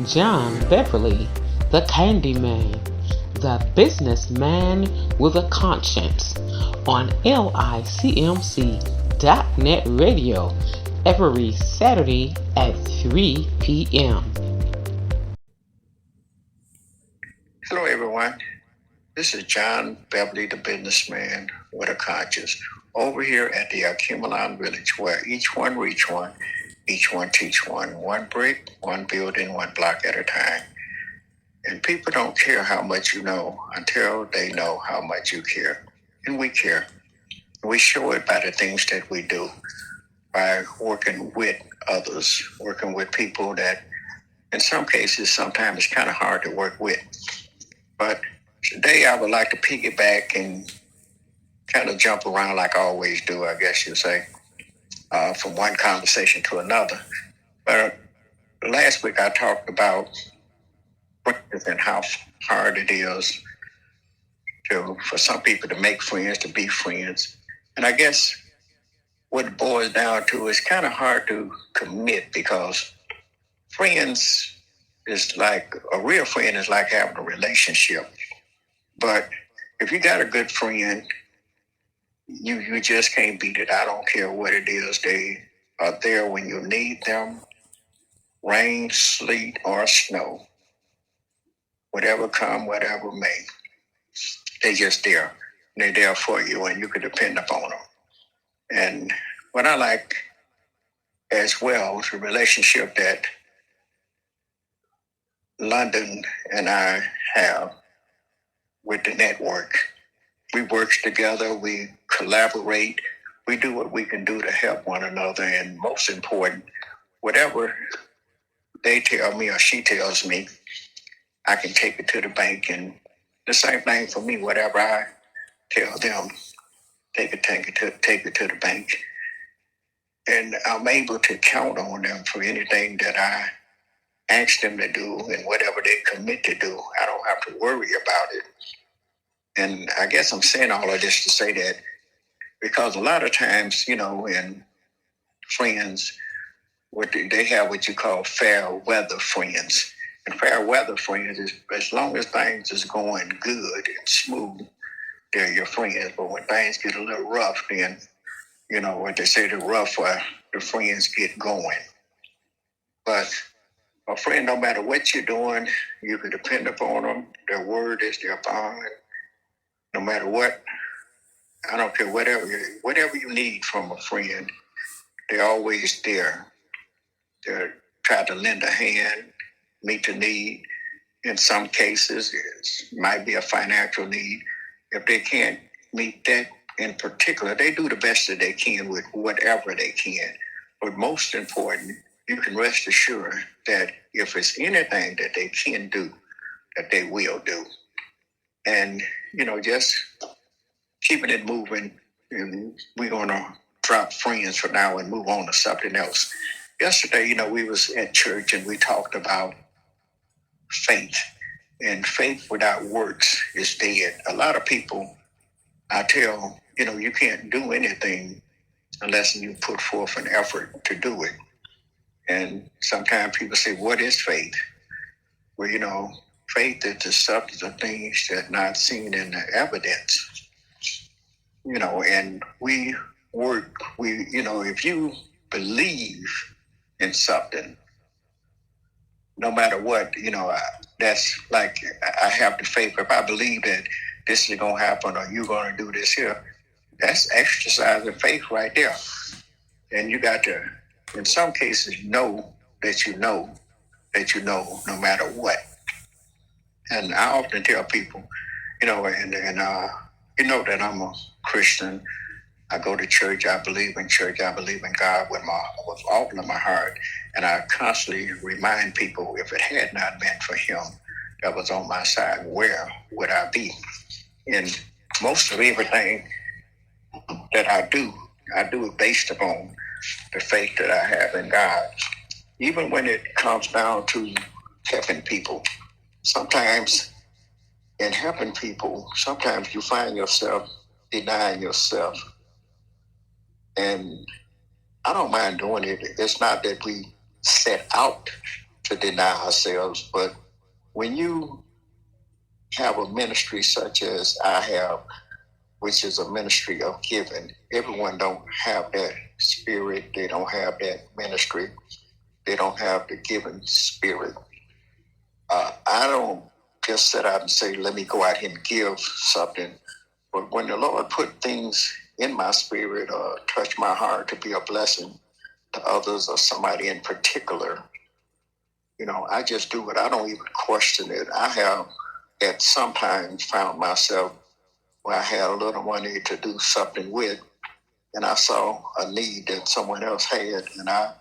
John Beverly, the Candyman, the businessman with a conscience, on LICMC.net radio every Saturday at 3 p.m. Hello, everyone. This is John Beverly, the businessman with a conscience, over here at the Accumulan Village, where each one reach one, each one teach one brick, one building, one block at a time. And people don't care how much you know until they know how much you care. And we care. We show it by the things that we do, by working with others, working with people that, in some cases, sometimes it's kind of hard to work with. But today I would like to piggyback and kind of jump around like I always do, I guess you'd say, from one conversation to another. But last week I talked about friends and how hard it is for some people to make friends, to be friends. And I guess what it boils down to is kind of hard to commit, because friends is like, a real friend is like having a relationship. But if you got a good friend, you just can't beat it. I don't care what it is. They are there when you need them. Rain, sleet, or snow. Whatever come, whatever may. They just there. They're there for you, and you can depend upon them. And what I like as well is the relationship that London and I have with the network. We work together, we collaborate, we do what we can do to help one another, and most important, whatever they tell me or she tells me, I can take it to the bank. And the same thing for me, whatever I tell them, take it to the bank. And I'm able to count on them for anything that I ask them to do, and whatever they commit to do, I don't have to worry about it. And I guess I'm saying all of this to say that because a lot of times, in friends, they have what you call fair weather friends. And fair weather friends is, as long as things is going good and smooth, they're your friends. But when things get a little rough, then, what they say, the rougher the friends get going. But a friend, no matter what you're doing, you can depend upon them. Their word is their bond. No matter what, I don't care, whatever you need from a friend, they're always there. They're trying to lend a hand, meet the need. In some cases, it might be a financial need. If they can't meet that in particular, they do the best that they can with whatever they can. But most important, you can rest assured that if it's anything that they can do, that they will do. And, just keeping it moving. And we're going to drop friends for now and move on to something else. Yesterday, we was at church and we talked about faith. And faith without works is dead. A lot of people, I tell, you can't do anything unless you put forth an effort to do it. And sometimes people say, what is faith? Well, faith is the substance of things that are not seen in the evidence. And we work, if you believe in something, no matter what, that's like, I have the faith. If I believe that this is going to happen or you're going to do this here, that's exercising faith right there. And you got to, in some cases, know that you know no matter what. And I often tell people, that I'm a Christian. I go to church. I believe in church. I believe in God with all of my heart. And I constantly remind people, if it had not been for Him that was on my side, where would I be? And most of everything that I do it based upon the faith that I have in God. Even when it comes down to helping people, sometimes in helping people, sometimes you find yourself denying yourself. And I don't mind doing it. It's not that we set out to deny ourselves. But when you have a ministry such as I have, which is a ministry of giving, everyone don't have that spirit. They don't have that ministry. They don't have the giving spirit. I don't just sit out and say, let me go out here and give something. But when the Lord put things in my spirit or touch my heart to be a blessing to others or somebody in particular, I just do it. I don't even question it. I have at some times found myself where I had a little money to do something with, and I saw a need that someone else had, and I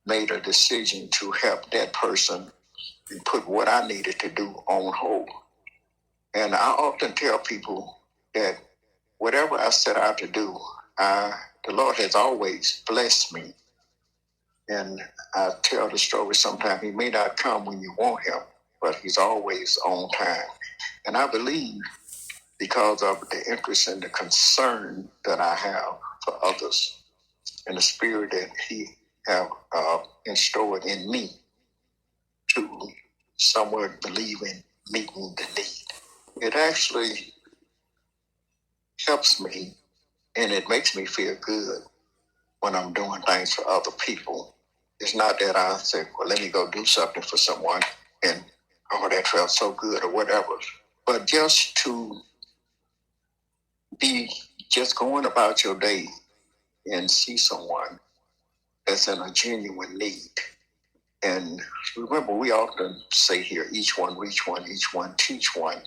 made a decision to help that person and put what I needed to do on hold. And I often tell people that whatever I set out to do, the Lord has always blessed me. And I tell the story sometimes. He may not come when you want him, but he's always on time. And I believe because of the interest and the concern that I have for others and the spirit that he have installed in me to somewhat believe in meeting the need. It actually helps me and it makes me feel good when I'm doing things for other people. It's not that I say, well, let me go do something for someone and, oh, that felt so good or whatever. But just to be just going about your day and see someone that's in a genuine need. And remember, we often say here, each one reach one, each one teach one.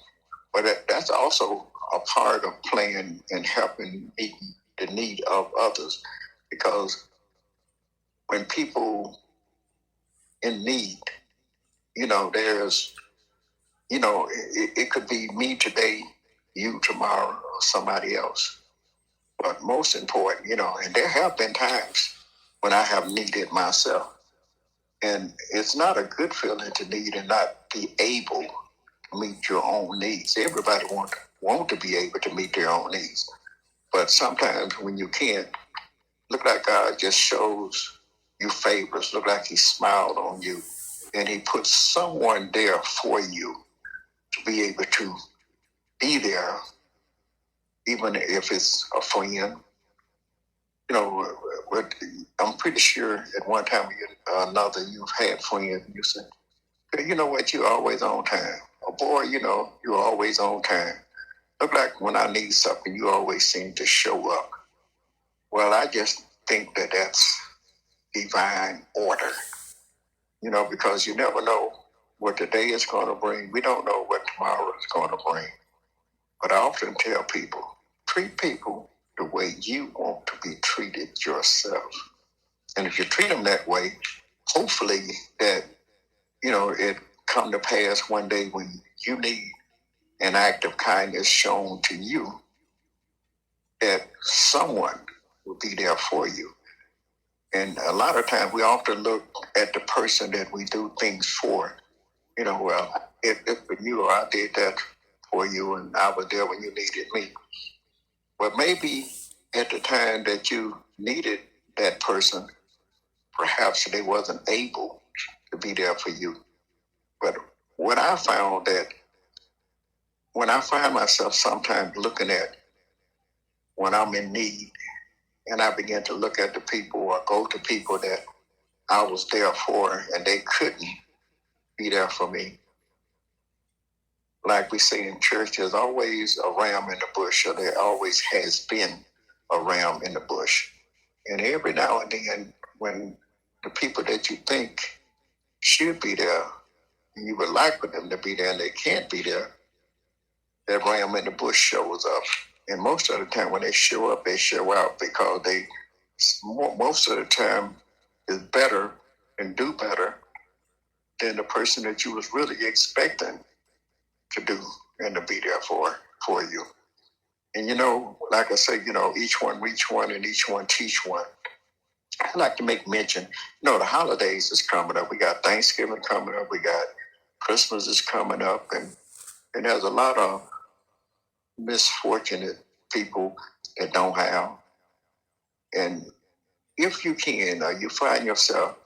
But that's also a part of playing and helping meet the need of others. Because when people in need, there's, it could be me today, you tomorrow, or somebody else. But most important, and there have been times when I have needed myself. And it's not a good feeling to need and not be able to meet your own needs. Everybody want to be able to meet their own needs. But sometimes when you can't, look like God just shows you favors, look like he smiled on you, and he put someone there for you to be able to be there, even if it's a friend. I'm pretty sure at one time or another you've had friends and you said, hey, you know what, you're always on time. Or boy, you're always on time. Look like when I need something, you always seem to show up. Well, I just think that that's divine order, because you never know what the day is going to bring. We don't know what tomorrow is going to bring. But I often tell people, treat people the way you want to be treated yourself. And if you treat them that way, hopefully that, it come to pass one day when you need an act of kindness shown to you, that someone will be there for you. And a lot of times we often look at the person that we do things for, well, if you or I did that for you and I was there when you needed me. But maybe at the time that you needed that person, perhaps they wasn't able to be there for you. But what I found that when I find myself sometimes looking at when I'm in need and I begin to look at the people or go to people that I was there for and they couldn't be there for me. Like we say in church, there's always a ram in the bush, or there always has been a ram in the bush. And every now and then, when the people that you think should be there, and you would like for them to be there and they can't be there, that ram in the bush shows up. And most of the time when they show up, they show out because they, most of the time, is better and do better than the person that you was really expecting to do and to be there for you. And like I say, each one reach one and each one teach one. I like to make mention, the holidays is coming up. We got Thanksgiving coming up. We got Christmas is coming up. And there's a lot of misfortunate people that don't have. And if you can, you find yourself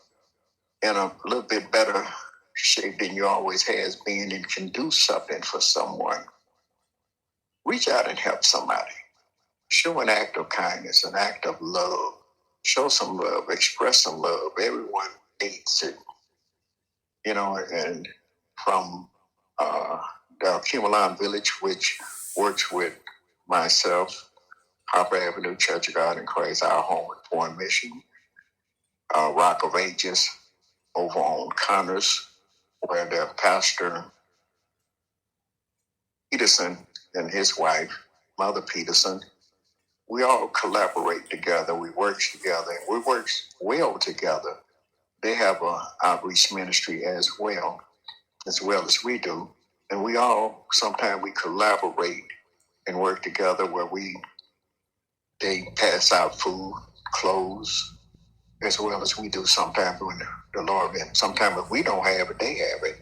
in a little bit better shape than you always has been and can do something for someone, reach out and help somebody. Show an act of kindness, an act of love. Show some love, express some love. Everyone needs it, and from the Alkemalon Village, which works with myself, Harper Avenue Church of God in Christ, our home and foreign mission, Rock of Ages over on Connors, where their pastor Peterson and his wife, Mother Peterson, we all collaborate together. We work together. And we work well together. They have an outreach ministry as well as we do. And we all, sometimes we collaborate and work together where they pass out food, clothes, as well as we do sometimes when the Lord, and sometimes if we don't have it, they have it.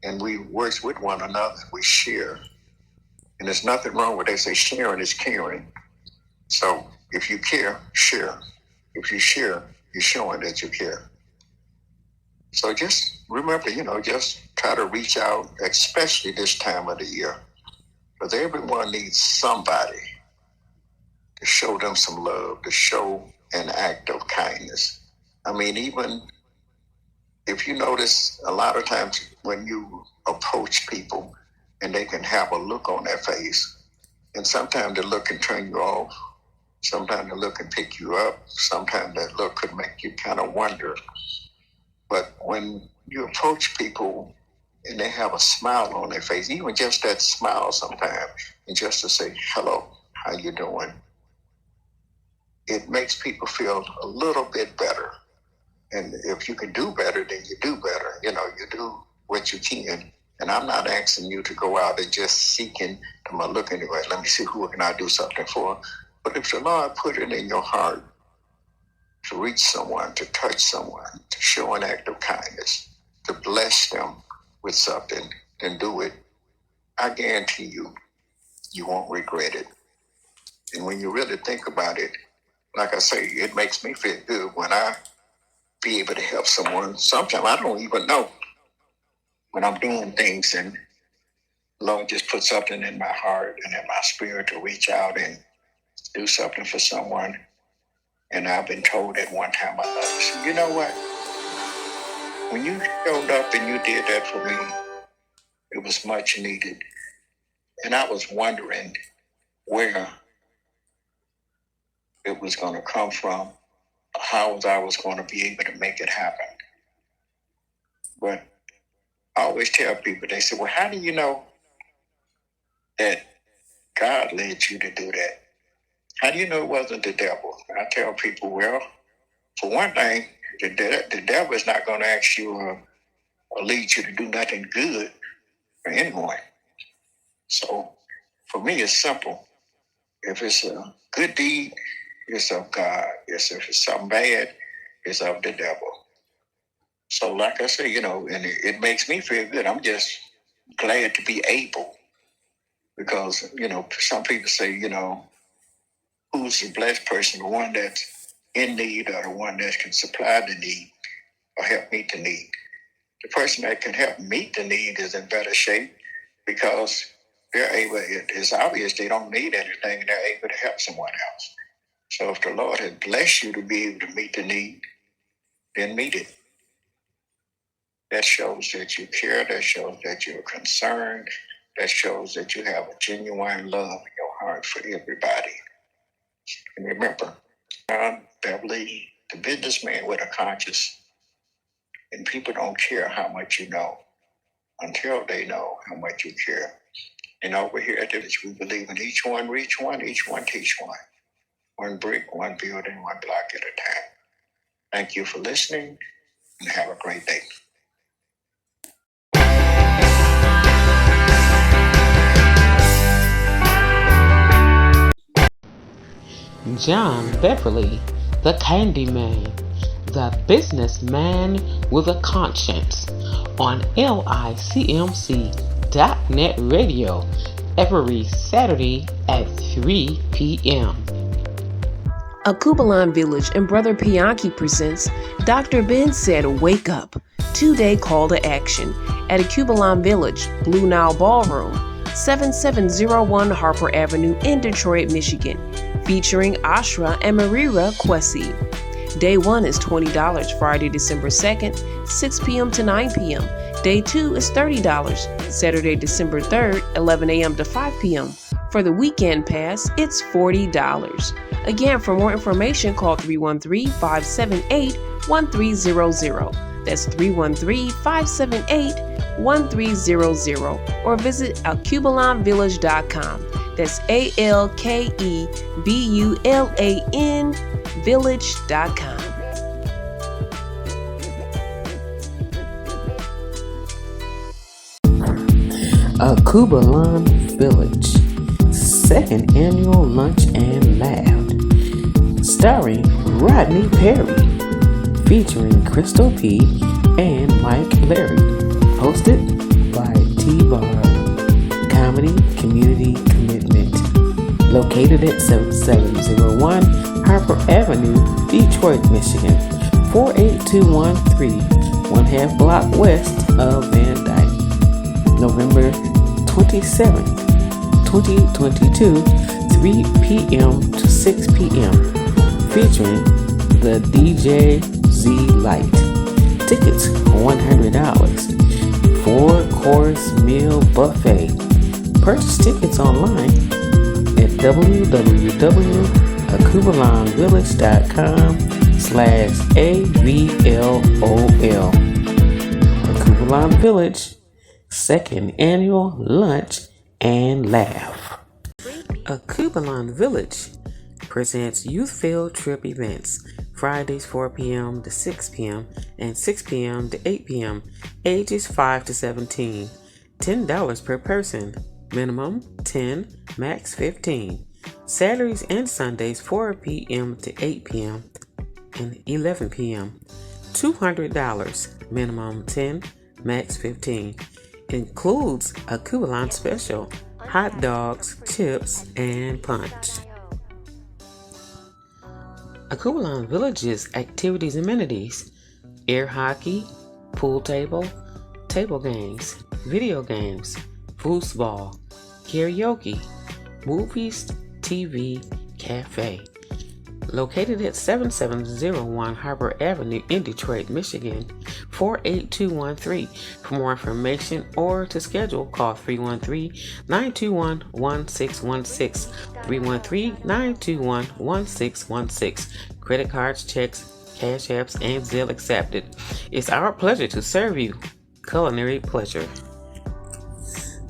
And we work with one another. We share. And there's nothing wrong with, they say sharing is caring. So if you care, share. If you share, you're showing that you care. So just remember, just try to reach out, especially this time of the year, because everyone needs somebody to show them some love, to show an act of kindness. I mean, even if you notice, a lot of times when you approach people and they can have a look on their face, and sometimes the look can turn you off. Sometimes the look can pick you up. Sometimes that look could make you kind of wonder. But when you approach people and they have a smile on their face, even just that smile sometimes, and just to say, hello, how you doing? It makes people feel a little bit better. And if you can do better, then you do better. You do what you can. And I'm not asking you to go out and just seeking to look anyway. Let me see who can I do something for. But if the Lord put it in your heart to reach someone, to touch someone, to show an act of kindness, to bless them with something, then do it. I guarantee you, you won't regret it. And when you really think about it, like I say, it makes me feel good when I be able to help someone. Sometimes I don't even know when I'm doing things, and the Lord just put something in my heart and in my spirit to reach out and do something for someone. And I've been told at one time or another, so you know what? When you showed up and you did that for me, it was much needed. And I was wondering where it was going to come from, how I was going to be able to make it happen. But I always tell people, they say, well, how do you know that God led you to do that? How do you know it wasn't the devil? I tell people, well, for one thing, the devil is not going to ask you or lead you to do nothing good for anyone. So for me, it's simple. If it's a good deed, it's of God. If it's something bad, it's of the devil. So like I say, and it makes me feel good. I'm just glad to be able, because, some people say, who's the blessed person, the one that's in need or the one that can supply the need or help meet the need. The person that can help meet the need is in better shape because they're able, it's obvious they don't need anything, and they're able to help someone else. So if the Lord has blessed you to be able to meet the need, then meet it. That shows that you care, that shows that you're concerned, that shows that you have a genuine love in your heart for everybody. And remember, Beverly, the businessman with a conscience, and people don't care how much you know until they know how much you care. And over here at the village, we believe in each one reach one, each one teach one. One brick, one building, one block at a time. Thank you for listening, and have a great day. John Beverly, the Candyman, the businessman with a conscience, on LICMC.net radio every Saturday at 3 p.m. A Kubalan Village and Brother Pianki presents Dr. Ben Said Wake Up, 2-day call to action at a Kubalan Village, Blue Nile Ballroom, 7701 Harper Avenue in Detroit, Michigan, featuring Ashra and Marira Kwesi. Day 1 is $20, Friday, December 2nd, 6 p.m. to 9 p.m. Day 2 is $30, Saturday, December 3rd, 11 a.m. to 5 p.m. For the weekend pass, it's $40. Again, for more information, call 313-578-1300. That's 313-578-1300. Or visit alkebulanvillage.com. That's ALKEBULAN village.com. A Kubalan Village, second annual lunch and laugh, starring Rodney Perry, featuring Crystal P. and Mike Larry, hosted by T-Bar. Comedy Community Commitment, located at 7701 Harper Avenue, Detroit, Michigan, 48213, one-half block west of Van Dyke. November 27th, 2022, 3 p.m. to 6 p.m. Featuring the DJ Z Light. Tickets $100. 4-course meal buffet. Purchase tickets online at www.akubalanvillage.com/AVLOL. Akubalan Village, second annual lunch and laugh. Akubalan Village presents youth field trip events, Fridays 4 p.m. to 6 p.m. and 6 p.m. to 8 p.m. Ages 5 to 17. $10 per person. Minimum 10, max 15. Saturdays and Sundays 4 p.m. to 8 p.m. and 11 p.m. $200. Minimum 10, max 15. Includes a Kubalan special, hot dogs, chips, and punch. Akubalan Village's activities and amenities: air hockey, pool table games, video games, foosball, karaoke, movies, TV, cafe. Located at 7701 Harper Avenue in Detroit, Michigan, 48213. For more information or to schedule, call 313-921-1616. 313-921-1616. Credit cards, checks, cash apps, and Zelle accepted. It's our pleasure to serve you. Culinary pleasure.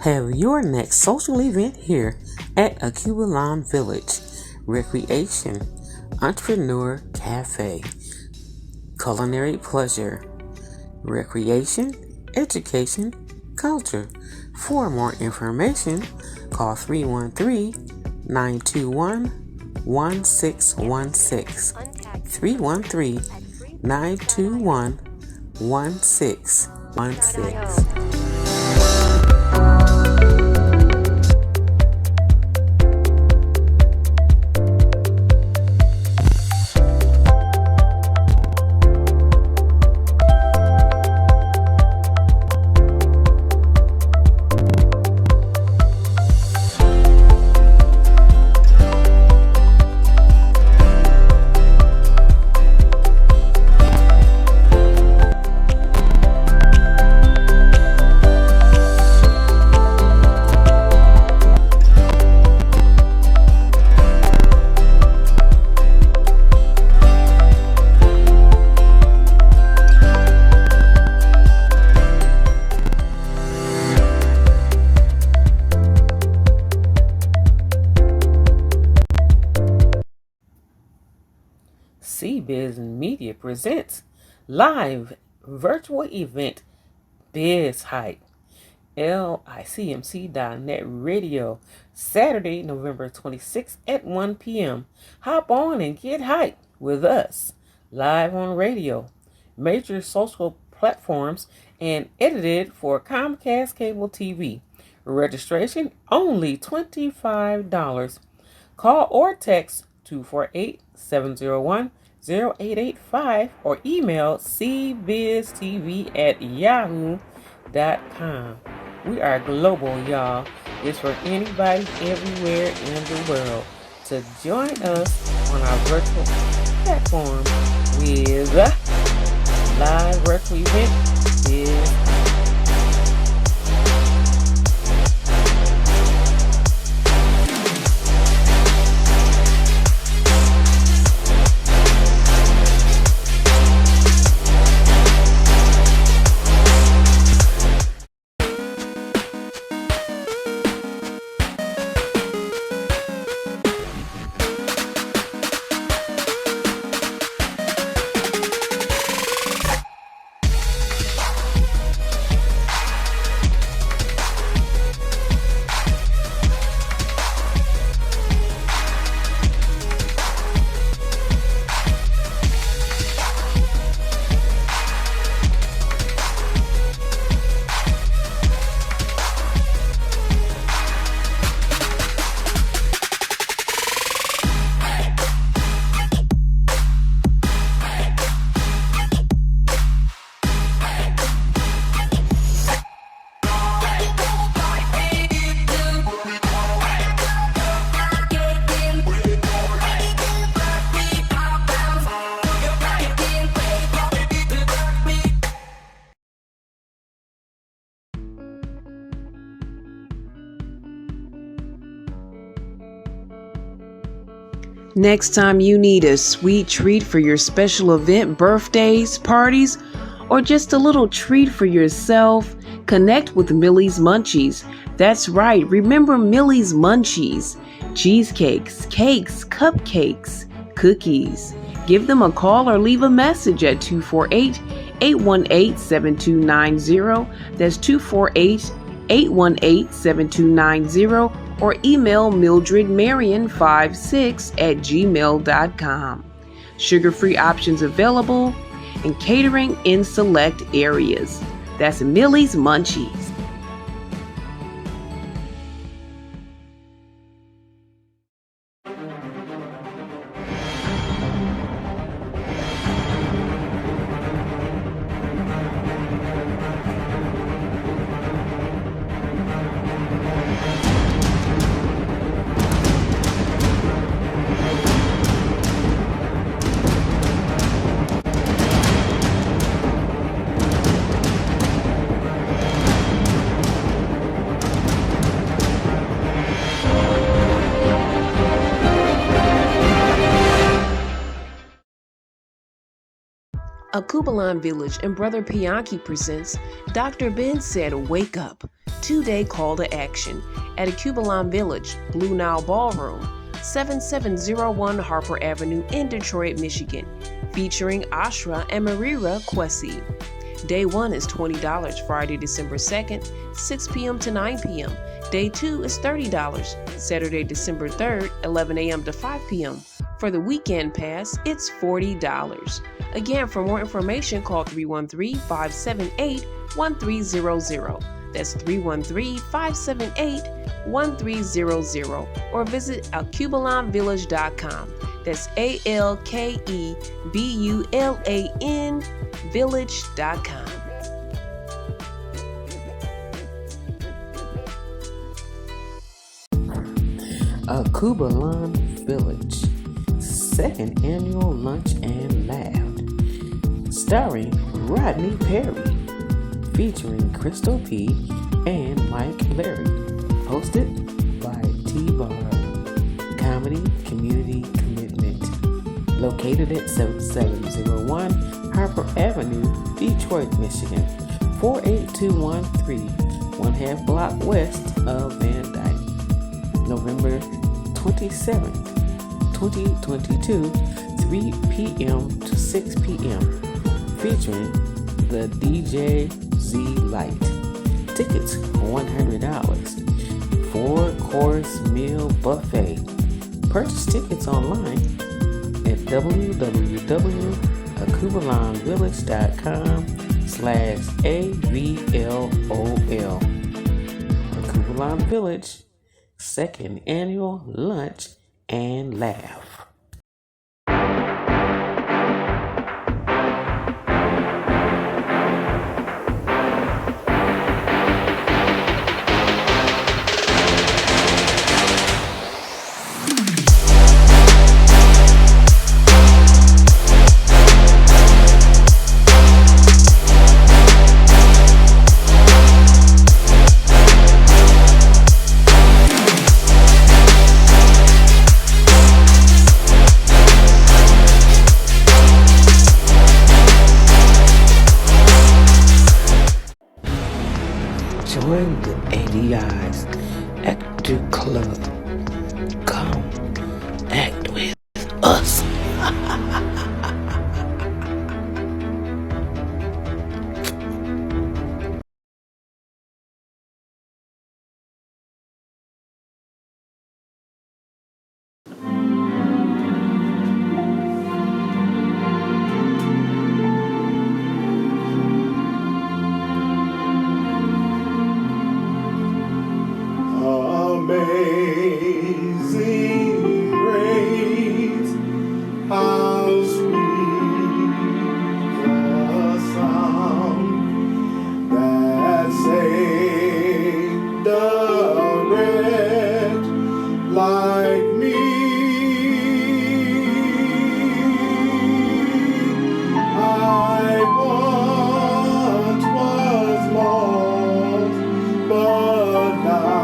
Have your next social event here at Akubalan Village. Recreation, Entrepreneur Cafe, Culinary Pleasure, Recreation, Education, Culture. For more information, call 313-921-1616. 313-921-1616. CBiz Media presents live virtual event Biz Hype, licmc.net radio, Saturday, November 26th at 1 p.m. Hop on and get hyped with us, live on radio, major social platforms, and edited for Comcast Cable TV. Registration only $25. Call or text 248-701-0885 or email cbiztv@yahoo.com. We are global, y'all. It's for anybody everywhere in the world to join us on our virtual platform with live virtual event is Next time you need a sweet treat for your special event, birthdays, parties, or just a little treat for yourself, connect with Millie's Munchies. That's right, remember Millie's Munchies. Cheesecakes, cakes, cupcakes, cookies. Give them a call or leave a message at 248-818-7290. That's 248-818-7290. Or email mildredmarion56@gmail.com. Sugar-free options available and catering in select areas. That's Millie's Munchies. A Kubalan Village and Brother Pianki presents Dr. Ben Said Wake Up, 2-day call to action at a Kubalan Village, Blue Nile Ballroom, 7701 Harper Avenue in Detroit, Michigan, featuring Ashra and Marira Kwesi. Day 1 is $20, Friday, December 2nd, 6 p.m. to 9 p.m. Day 2 is $30, Saturday, December 3rd, 11 a.m. to 5 p.m. For the weekend pass, it's $40. Again, for more information, call 313-578-1300. That's 313-578-1300. Or visit alkebulanvillage.com. That's ALKEBULAN village.com. A Kubalan Village, second annual lunch and laugh, starring Rodney Perry, featuring Crystal P. and Mike Larry, hosted by T-Bar Comedy Community Commitment, located at 7701 Harper Avenue, Detroit, Michigan, 48213, 1/2 block west of Van Dyke. November 27th, 2022, 3 p.m. to 6 p.m., featuring the DJ Z Light. Tickets $100. 4-course meal buffet. Purchase tickets online at www.akubalanvillage.com/AVLOL. The Kubalan Village, second annual lunch and laugh. Join the ADI's Actor Club. Come act with us. Amazing grace, how sweet the sound that saved a wretch like me. I once was lost, but now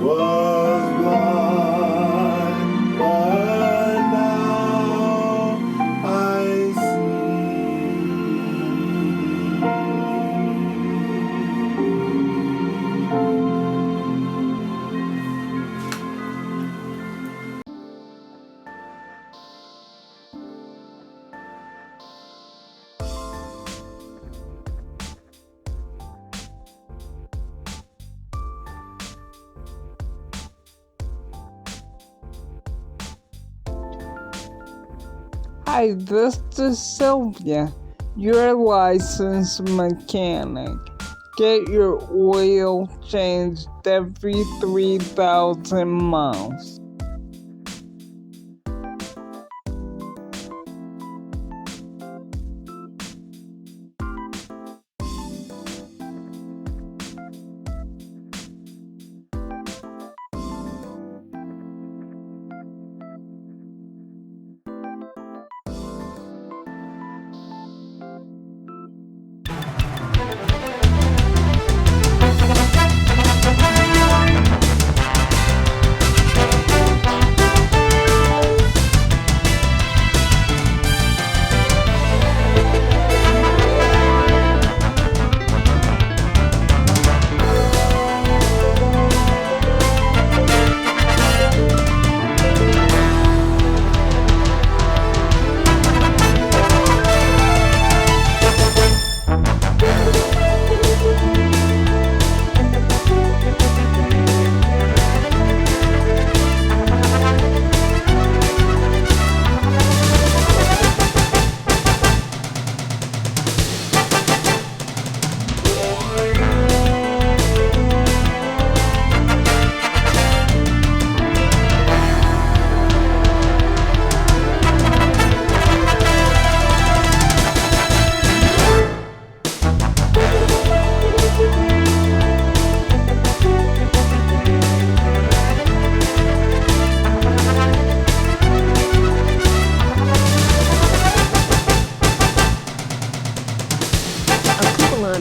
was blind, but now I see. Hi, this is Sylvia, your licensed mechanic. Get your oil changed every 3,000 miles.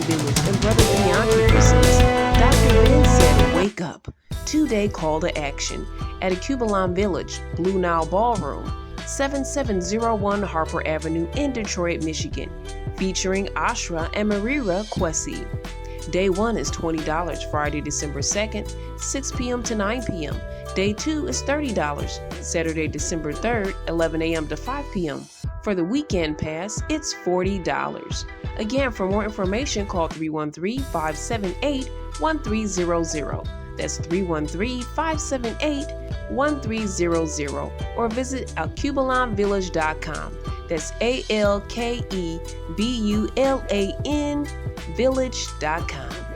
Beverly and Brother Bianchi presents Dr. Ben Said Wake Up, 2-day call to action at Acubalon Village, Blue Nile Ballroom, 7701 Harper Avenue in Detroit, Michigan, featuring Ashra and Marira Kwesi. Day 1 is $20, Friday, December 2nd, 6 p.m. to 9 p.m. Day 2 is $30, Saturday, December 3rd, 11 a.m. to 5 p.m. For the weekend pass, it's $40. Again, for more information, call 313-578-1300. That's 313-578-1300, or visit alkebulanvillage.com. That's ALKEBULAN village.com.